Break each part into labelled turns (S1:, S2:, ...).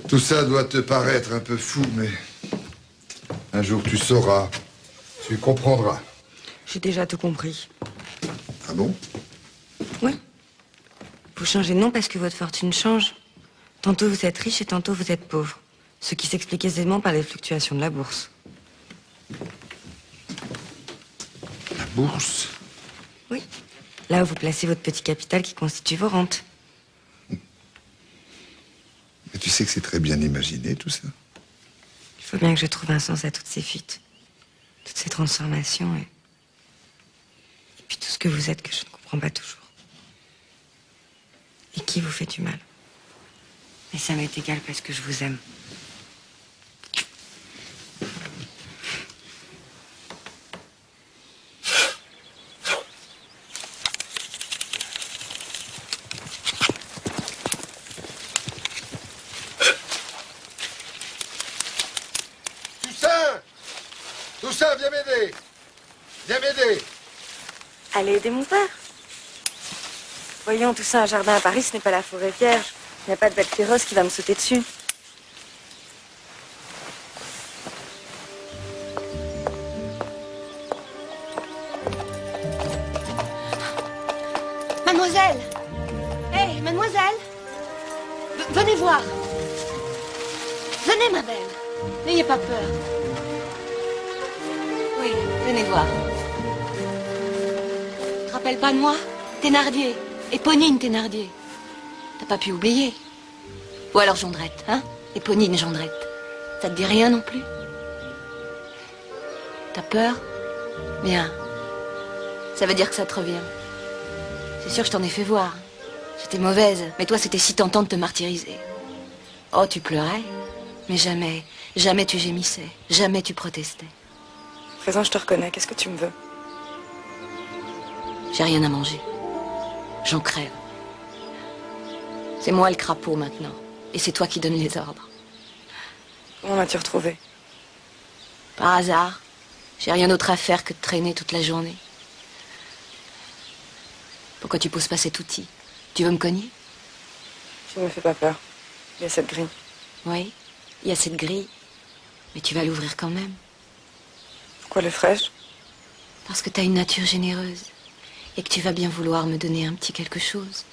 S1: Tout ça doit te paraître un peu fou, mais un jour tu sauras, tu comprendras.
S2: J'ai déjà tout compris.
S1: Ah bon?
S2: Oui. Vous changez de nom parce que votre fortune change. Tantôt vous êtes riche et tantôt vous êtes pauvre. Ce qui s'explique aisément par les fluctuations de la bourse.
S1: La bourse?
S2: Oui. Là où vous placez votre petit capital qui constitue vos rentes.
S1: Mais tu sais que c'est très bien imaginé, tout ça.
S2: Il faut bien que je trouve un sens à toutes ces fuites. Toutes ces transformations et puis tout ce que vous êtes que je ne comprends pas toujours. Et qui vous fait du mal. Mais ça m'est égal parce que je vous aime.
S1: Toussaint, viens m'aider. Viens m'aider.
S2: Allez aider mon père. Voyons, tout ça, un jardin à Paris, ce n'est pas la forêt vierge. Il n'y a pas de bête féroce qui va me sauter dessus.
S3: Mademoiselle! Hé, mademoiselle! Venez voir! Venez, ma belle! N'ayez pas peur. Oui, venez voir. Tu te rappelles pas de moi? Thénardier. Éponine Thénardier. T'as pas pu oublier? Ou alors Jondrette, hein? Éponine Jondrette. Ça te dit rien non plus? T'as peur? Bien. Ça veut dire que ça te revient. C'est sûr que je t'en ai fait voir. J'étais mauvaise, mais toi c'était si tentant de te martyriser. Oh, tu pleurais, mais jamais, jamais tu gémissais, jamais tu protestais.
S2: À présent, je te reconnais. Qu'est-ce que tu me veux?
S3: J'ai rien à manger. J'en crève. C'est moi le crapaud maintenant, et c'est toi qui donnes les ordres.
S2: Comment m'as-tu retrouvé?
S3: Par hasard, j'ai rien d'autre à faire que de traîner toute la journée. Pourquoi tu poses pas cet outil? Tu veux me cogner?
S2: Tu ne me fais pas peur. Il y a cette grille.
S3: Oui, il y a cette grille. Mais tu vas l'ouvrir quand même.
S2: Pourquoi le ferais-je?
S3: Parce que t'as une nature généreuse. Et que tu vas bien vouloir me donner un petit quelque chose.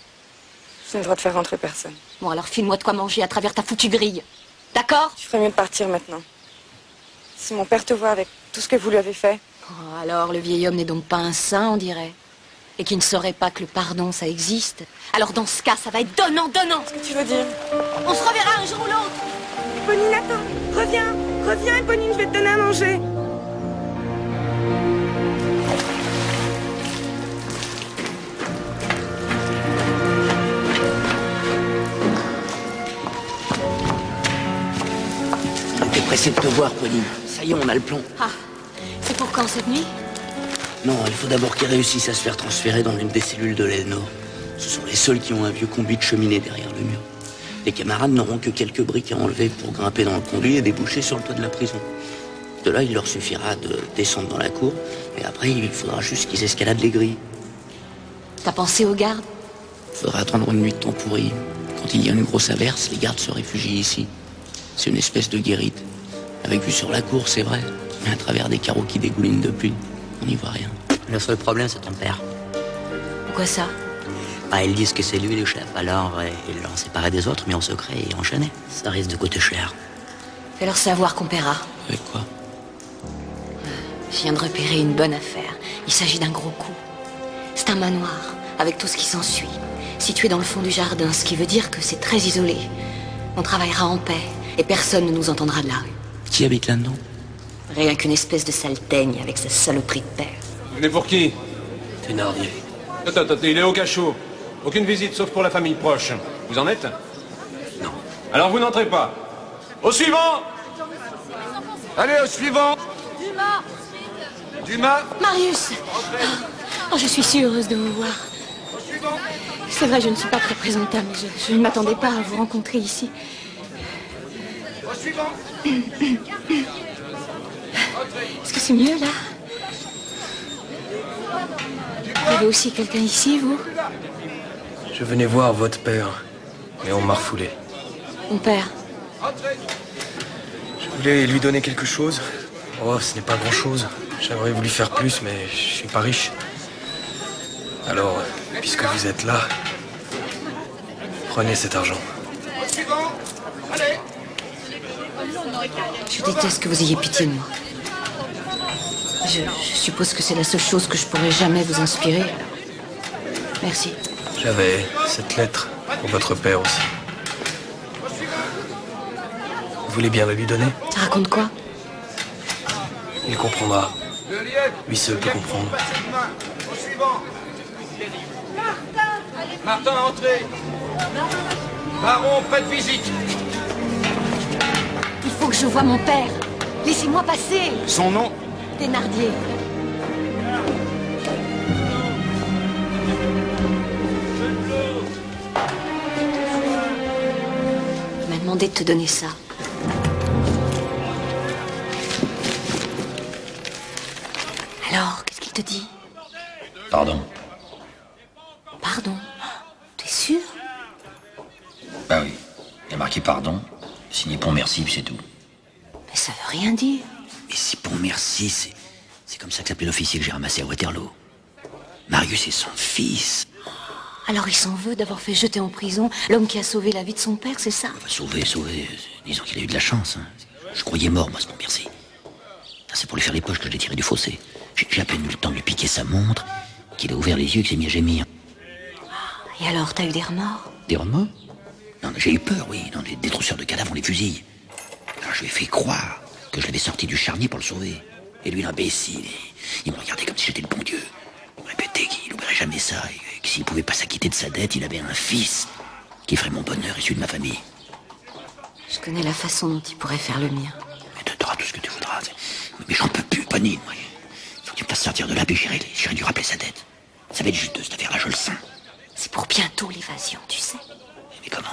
S2: Je n'ai le droit de faire rentrer personne.
S3: Bon, alors file-moi de quoi manger à travers ta foutue grille. D'accord?
S2: Tu ferais mieux de partir maintenant. Si mon père te voit avec tout ce que vous lui avez fait...
S3: Oh, alors, le vieil homme n'est donc pas un saint, on dirait. Et qui ne saurait pas que le pardon, ça existe. Alors, dans ce cas, ça va être donnant-donnant.
S2: Qu'est-ce que tu veux dire?
S3: On se reverra un jour ou l'autre.
S2: Éponine, attends. Reviens. Reviens, Éponine, je vais te donner à manger.
S4: On était pressé de te voir, Pauline. Ça y est, on a le plan.
S3: Ah, c'est pour quand cette nuit?
S4: Non, il faut d'abord qu'ils réussissent à se faire transférer dans l'une des cellules de l'aile nord. Ce sont les seuls qui ont un vieux conduit de cheminée derrière le mur. Les camarades n'auront que quelques briques à enlever pour grimper dans le conduit et déboucher sur le toit de la prison. De là, il leur suffira de descendre dans la cour, et après, il faudra juste qu'ils escaladent les grilles.
S3: T'as pensé aux gardes?
S4: Il faudra attendre une nuit de temps pourri. Quand il y a une grosse averse, les gardes se réfugient ici. C'est une espèce de guérite. Avec vue sur la cour, c'est vrai, mais à travers des carreaux qui dégoulinent de pluie, on n'y voit rien.
S5: Le seul problème, c'est ton père.
S3: Pourquoi ça?
S5: Bah, ils disent que c'est lui le chef, alors ils l'ont séparé des autres, mais en secret et enchaîné. Ça risque de coûter cher.
S3: Fais leur savoir qu'on paiera.
S4: Avec quoi?
S3: Je viens de repérer une bonne affaire. Il s'agit d'un gros coup. C'est un manoir, avec tout ce qui s'ensuit. Situé dans le fond du jardin, ce qui veut dire que c'est très isolé. On travaillera en paix, et personne ne nous entendra de la rue.
S4: Qui habite là-dedans?
S3: Rien qu'une espèce de sale teigne avec sa saloperie de père.
S6: Vous venez pour qui?
S4: Thénardier.
S6: Attends, il est au cachot. Aucune visite, sauf pour la famille proche. Vous en êtes?
S4: Non.
S6: Alors vous n'entrez pas. Au suivant! Allez, au suivant! Dumas!
S3: Marius! Oh, je suis si heureuse de vous voir. C'est vrai, je ne suis pas très présentable. Je ne m'attendais pas à vous rencontrer ici.
S6: Au suivant!
S3: Est-ce que c'est mieux, là? Vous avez aussi quelqu'un ici, vous?
S7: Je venais voir votre père, mais on m'a refoulé.
S3: Mon père.
S7: Je voulais lui donner quelque chose. Oh, ce n'est pas grand-chose. J'aimerais voulu faire plus, mais je suis pas riche. Alors, puisque vous êtes là, prenez cet argent.
S3: Je déteste que vous ayez pitié de moi. Je suppose que c'est la seule chose que je pourrais jamais vous inspirer. Alors. Merci.
S7: J'avais cette lettre pour votre père aussi. Vous voulez bien la lui donner?
S3: Ça raconte quoi?
S7: Il comprendra. Lui seul peut comprendre.
S6: Au suivant. Martin, entrez. Baron, faites visite.
S3: Il faut que je voie mon père. Laissez-moi passer.
S6: Son nom?
S3: Thénardier. Il m'a demandé de te donner ça. Alors, qu'est-ce qu'il te dit?
S5: Pardon.
S3: Pardon? T'es sûr?
S5: Bah oui. Il y a marqué pardon, signé Pontmercy, puis c'est tout.
S3: Mais ça veut rien dire.
S5: Mais si Pontmercy, c'est comme ça que s'appelait l'officier que j'ai ramassé à Waterloo. Marius est son fils.
S3: Alors il s'en veut d'avoir fait jeter en prison l'homme qui a sauvé la vie de son père, c'est ça?
S5: Sauvé. Disons qu'il a eu de la chance. Hein. Je croyais mort, moi, ce Pontmercy. C'est pour lui faire les poches que je l'ai tiré du fossé. J'ai à peine eu le temps de lui piquer sa montre, qu'il a ouvert les yeux et qu'il s'est mis à gémir.
S3: Et alors, t'as eu des remords?
S5: Des remords? Non, j'ai eu peur, oui. Non, des trousseurs de cadavres, on les fusille. Alors je lui ai fait croire que je l'avais sorti du charnier pour le sauver. Et lui, l'imbécile, il me regardait comme si j'étais le bon Dieu. Il me répétait qu'il n'oublierait jamais ça, et que s'il pouvait pas s'acquitter de sa dette, il avait un fils qui ferait mon bonheur et celui de ma famille.
S3: Je connais la façon dont il pourrait faire le mien.
S5: Mais tu auras tout ce que tu voudras. Mais j'en peux plus, Ponine, moi. Il faut que tu me fasses sortir de là, puis j'irai lui rappeler sa dette. Ça va être juste cette affaire-là, je le sens.
S3: C'est pour bientôt l'évasion, tu sais.
S5: Mais comment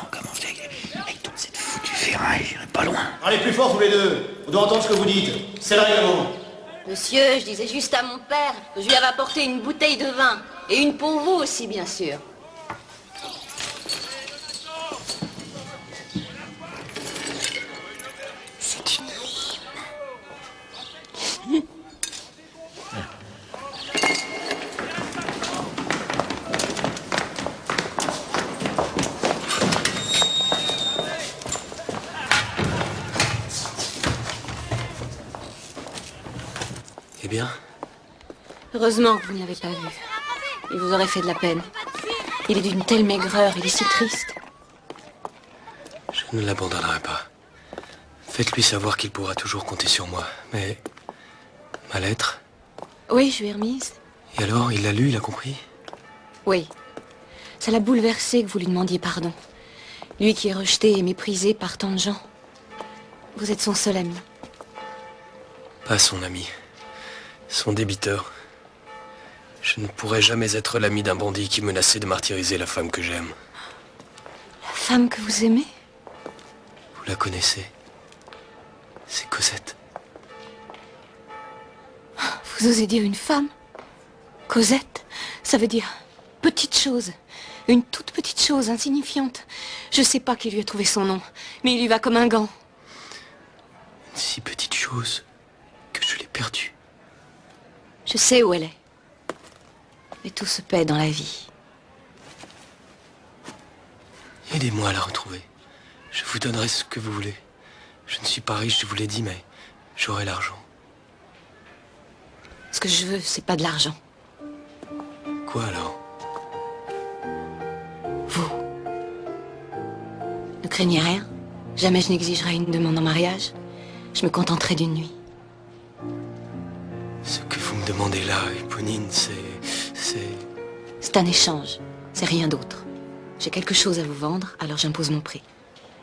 S5: avec toute cette foutue ferraille, j'irai pas loin.
S8: Allez plus fort tous les deux. On doit entendre ce que vous dites. C'est le règlement.
S3: Monsieur, je disais juste à mon père que je lui avais apporté une bouteille de vin. Et une pour vous aussi, bien sûr. C'est une lime.
S7: Eh bien?
S3: Heureusement que vous ne l'avez pas vu. Il vous aurait fait de la peine. Il est d'une telle maigreur, il est si triste.
S7: Je ne l'abandonnerai pas. Faites-lui savoir qu'il pourra toujours compter sur moi. Mais... ma lettre?
S3: Oui, je lui ai remise.
S7: Et alors, il l'a lu, il a compris?
S3: Oui. Ça l'a bouleversé que vous lui demandiez pardon. Lui qui est rejeté et méprisé par tant de gens. Vous êtes son seul ami.
S7: Pas son ami. Son débiteur. Je ne pourrai jamais être l'ami d'un bandit qui menaçait de martyriser la femme que j'aime.
S3: La femme que vous aimez?
S7: Vous la connaissez? C'est Cosette.
S3: Vous osez dire une femme? Cosette? Ça veut dire petite chose. Une toute petite chose, insignifiante. Je sais pas qui lui a trouvé son nom, mais il lui va comme un gant.
S7: Une si petite chose que je l'ai perdue.
S3: Je sais où elle est. Mais tout se paie dans la vie.
S7: Aidez-moi à la retrouver. Je vous donnerai ce que vous voulez. Je ne suis pas riche, je vous l'ai dit, mais j'aurai l'argent.
S3: Ce que je veux, c'est pas de l'argent.
S7: Quoi alors?
S3: Vous. Ne craignez rien. Jamais je n'exigerai une demande en mariage. Je me contenterai d'une nuit.
S7: Ce que vous me demandez là, Éponine, c'est...
S3: C'est un échange. C'est rien d'autre. J'ai quelque chose à vous vendre, alors j'impose mon prix.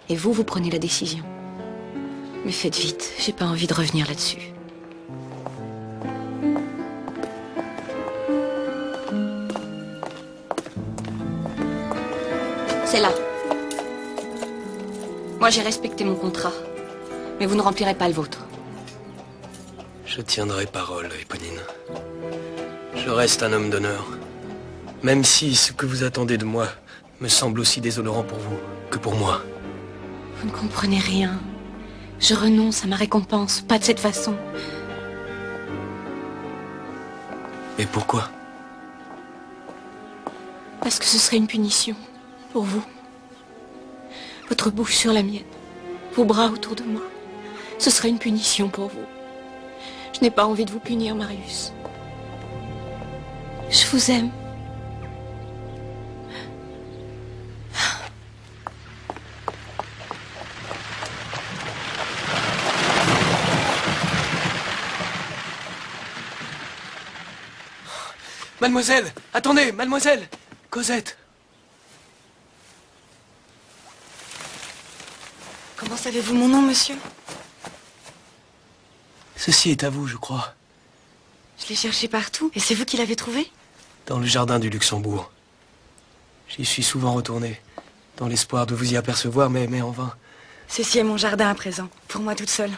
S3: Et vous prenez la décision. Mais faites vite, j'ai pas envie de revenir là-dessus. C'est là. Moi, j'ai respecté mon contrat. Mais vous ne remplirez pas le vôtre.
S7: Je tiendrai parole, Éponine. Je reste un homme d'honneur. Même si ce que vous attendez de moi me semble aussi déshonorant pour vous que pour moi.
S3: Vous ne comprenez rien. Je renonce à ma récompense, pas de cette façon.
S7: Mais pourquoi?
S3: Parce que ce serait une punition pour vous. Votre bouche sur la mienne, vos bras autour de moi. Ce serait une punition pour vous. Je n'ai pas envie de vous punir, Marius. Je vous aime.
S7: Mademoiselle! Attendez, mademoiselle! Cosette!
S2: Comment savez-vous mon nom, monsieur?
S7: Ceci est à vous, je crois.
S2: Je l'ai cherché partout. Et c'est vous qui l'avez trouvé?
S7: Dans le jardin du Luxembourg. J'y suis souvent retourné, dans l'espoir de vous y apercevoir, mais en vain.
S2: Ceci est mon jardin à présent, pour moi toute seule.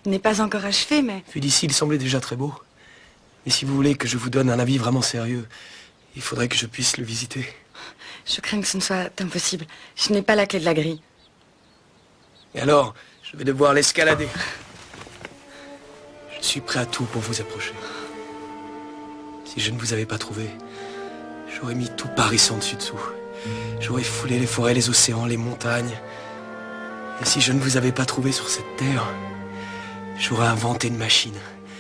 S2: Il n'est pas encore achevé, mais...
S7: Vu d'ici, il semblait déjà très beau. Mais si vous voulez que je vous donne un avis vraiment sérieux, il faudrait que je puisse le visiter.
S2: Je crains que ce ne soit impossible. Je n'ai pas la clé de la grille.
S7: Et alors, je vais devoir l'escalader. Je suis prêt à tout pour vous approcher. Si je ne vous avais pas trouvé, j'aurais mis tout Paris sans dessus-dessous. J'aurais foulé les forêts, les océans, les montagnes. Et si je ne vous avais pas trouvé sur cette terre, j'aurais inventé une machine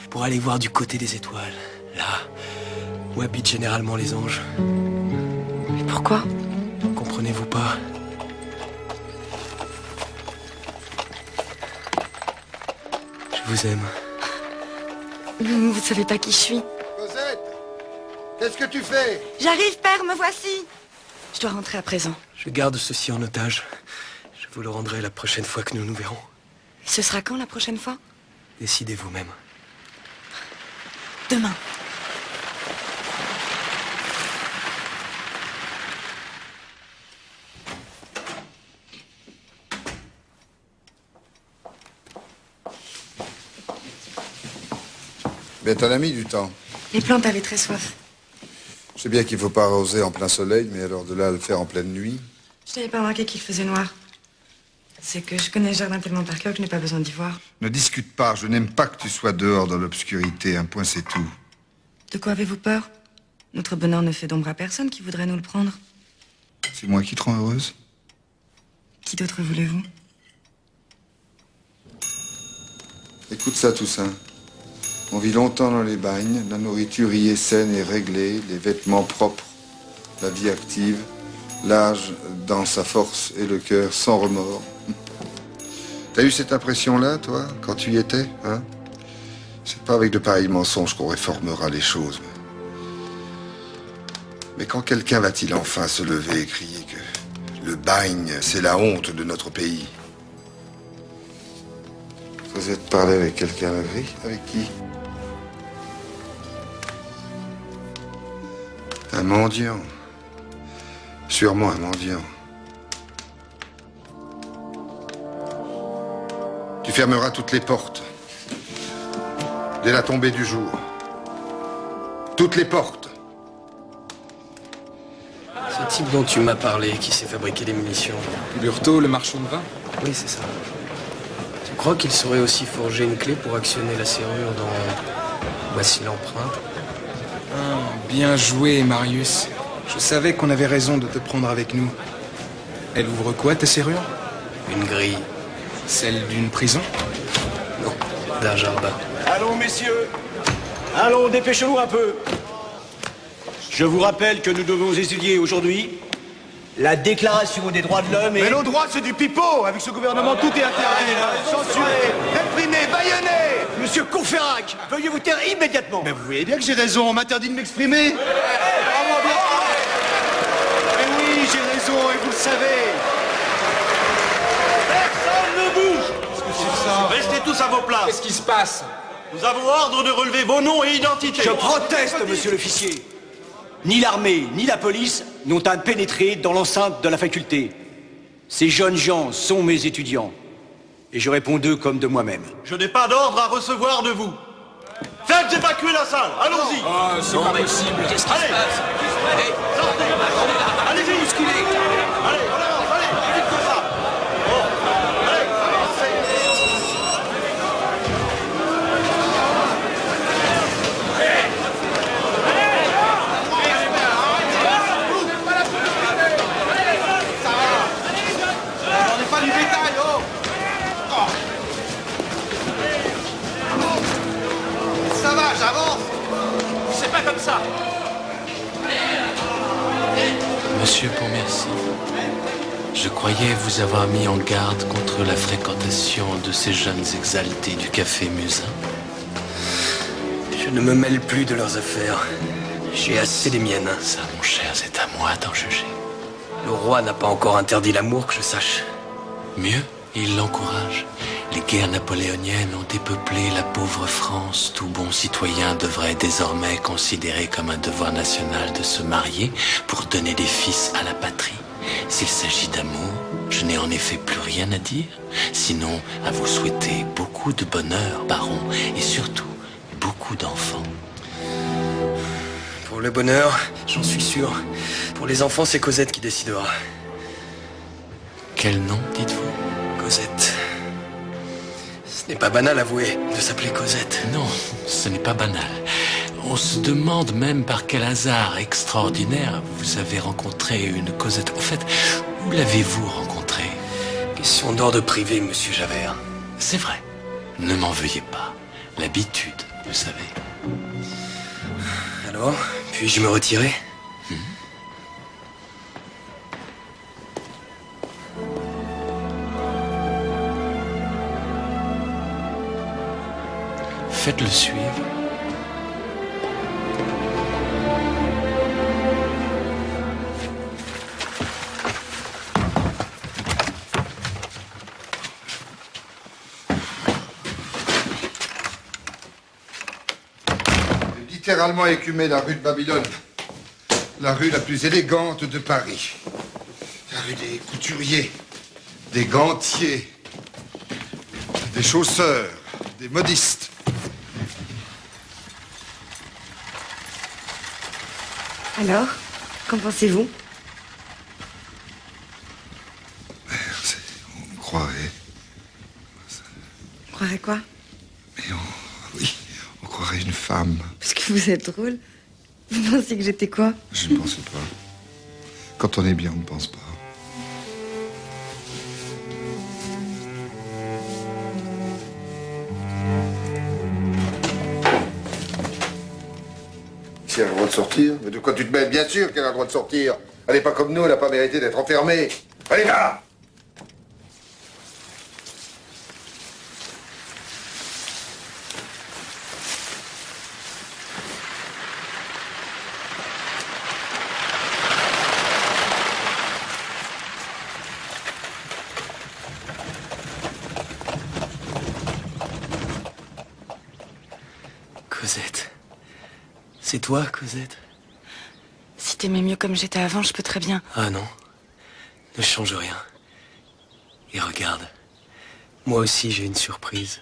S7: pour aller voir du côté des étoiles, là où habitent généralement les anges.
S2: Mais pourquoi?
S7: Comprenez-vous pas? Je vous aime.
S2: Vous ne savez pas qui je suis.
S1: Cosette, qu'est-ce que tu fais?
S2: J'arrive, père, me voici. Je dois rentrer à présent.
S7: Je garde ceci en otage. Je vous le rendrai la prochaine fois que nous nous verrons.
S2: Ce sera quand la prochaine fois?
S7: Décidez vous-même.
S2: Demain.
S1: Mais t'en as mis du temps.
S2: Les plantes avaient très soif.
S1: Je sais bien qu'il faut pas arroser en plein soleil, mais alors de là à le faire en pleine nuit.
S2: Je n'avais pas remarqué qu'il faisait noir. C'est que je connais le jardin tellement par cœur que je n'ai pas besoin d'y voir.
S1: Ne discute pas, je n'aime pas que tu sois dehors dans l'obscurité, un point c'est tout.
S2: De quoi avez-vous peur? Notre bonheur ne fait d'ombre à personne qui voudrait nous le prendre.
S1: C'est moi qui te rends heureuse.
S2: Qui d'autre voulez-vous?
S1: Écoute ça, Toussaint. On vit longtemps dans les bagnes, la nourriture y est saine et réglée, les vêtements propres, la vie active, l'âge dans sa force et le cœur sans remords. T'as eu cette impression-là, toi, quand tu y étais, hein? C'est pas avec de pareils mensonges qu'on réformera les choses. Mais quand quelqu'un va-t-il enfin se lever et crier que le bagne, c'est la honte de notre pays? Vous êtes parlé avec quelqu'un la veille? Avec qui? Un mendiant. Sûrement un mendiant. Tu fermeras toutes les portes. Dès la tombée du jour. Toutes les portes.
S7: Ce type dont tu m'as parlé, qui s'est fabriqué des munitions.
S9: Burtot, le marchand de vin?
S7: Oui, c'est ça. Tu crois qu'il saurait aussi forger une clé pour actionner la serrure dans... Voici l'empreinte.
S9: Ah, bien joué, Marius. Je savais qu'on avait raison de te prendre avec nous. Elle ouvre quoi, ta serrure?
S7: Une grille.
S9: Celle d'une prison?
S7: Non, d'un jardin.
S8: Allons, messieurs. Allons, dépêchons-nous un peu. Je vous rappelle que nous devons étudier aujourd'hui la déclaration des droits de l'homme et...
S10: Mais nos droits, c'est du pipeau. Avec ce gouvernement, tout est interdit. Censuré, réprimé, bâillonné.
S8: Monsieur Courfeyrac, veuillez vous taire immédiatement.
S10: Mais vous voyez bien que j'ai raison, on m'interdit de m'exprimer.
S8: Mais oui, j'ai raison et vous le savez.
S6: Personne ne bouge. Restez tous à vos places.
S9: Qu'est-ce qui se passe?
S6: Nous avons ordre de relever vos noms et identités.
S8: Je proteste, monsieur l'officier. Ni l'armée, ni la police n'ont à pénétrer dans l'enceinte de la faculté. Ces jeunes gens sont mes étudiants. Et je réponds d'eux comme de moi-même.
S6: Je n'ai pas d'ordre à recevoir de vous. Faites évacuer la salle. Allons-y.
S9: Oh, c'est pas possible.
S7: Qu'est-ce qui se passe?
S6: Sortez. Allez-y.
S8: Bousculez.
S6: Allez, on avance. Allez, vite que ça.
S10: l'esclavage, avance!
S6: C'est pas comme ça.
S11: Monsieur Pontmercy, je croyais vous avoir mis en garde contre la fréquentation de ces jeunes exaltés du café Musin.
S7: Je ne me mêle plus de leurs affaires. J'ai assez des miennes.
S11: Ça, mon cher, c'est à moi d'en juger.
S7: Le roi n'a pas encore interdit l'amour, que je sache.
S11: Mieux, il l'encourage. Les guerres napoléoniennes ont dépeuplé la pauvre France. Tout bon citoyen devrait désormais considérer comme un devoir national de se marier pour donner des fils à la patrie. S'il s'agit d'amour, je n'ai en effet plus rien à dire, sinon à vous souhaiter beaucoup de bonheur, baron, et surtout beaucoup d'enfants.
S7: Pour le bonheur, j'en suis sûr. Pour les enfants, c'est Cosette qui décidera.
S11: Quel nom, dites-vous?
S7: Cosette. Ce n'est pas banal, avouez, de s'appeler Cosette.
S11: Non, ce n'est pas banal. On se demande même par quel hasard extraordinaire vous avez rencontré une Cosette. En fait, où l'avez-vous rencontrée?
S7: Question d'ordre privé, monsieur Javert.
S11: C'est vrai. Ne m'en veuillez pas. L'habitude, vous savez.
S7: Alors, puis-je me retirer?
S11: Faites-le suivre.
S1: Littéralement écumé la rue de Babylone. La rue la plus élégante de Paris. La rue des couturiers, des gantiers, des chausseurs, des modistes.
S2: Alors, qu'en pensez-vous?
S1: On croirait...
S2: On croirait quoi?
S1: Oui, on croirait une femme.
S2: Parce que vous êtes drôle. Vous pensiez que j'étais quoi?
S1: Je ne pensais pas. Quand on est bien, on ne pense pas.
S12: Si elle a le droit de sortir? Mais de quoi tu te mêles? Bien sûr qu'elle a le droit de sortir. Elle n'est pas comme nous, elle n'a pas mérité d'être enfermée. Allez, là!
S7: Cosette. C'est toi, Cosette?
S2: Si t'aimais mieux comme j'étais avant, je peux très bien.
S7: Ah non. Ne change rien. Et regarde. Moi aussi, j'ai une surprise.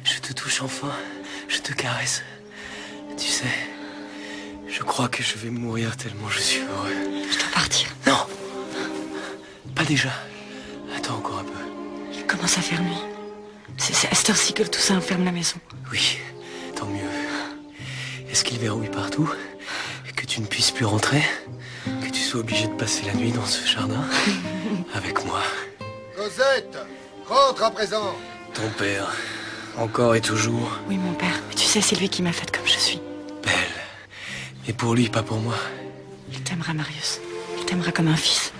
S7: Je te touche enfin. Je te caresse. Tu sais, je crois que je vais mourir tellement je suis heureux.
S2: Je dois partir.
S7: Non. Pas déjà. Attends encore un peu.
S2: Il commence à faire nuit. C'est à cette heure-ci que le Toussaint ferme la maison.
S7: Oui, tant mieux. Est-ce qu'il verrouille partout? Et que tu ne puisses plus rentrer? Que tu sois obligé de passer la nuit dans ce jardin? Avec moi.
S12: Cosette, rentre à présent.
S7: Ton père, encore et toujours.
S2: Oui, mon père. Mais tu sais, c'est lui qui m'a faite comme je suis.
S7: Belle. Mais pour lui, pas pour moi.
S2: Il t'aimera, Marius. Il t'aimera comme un fils.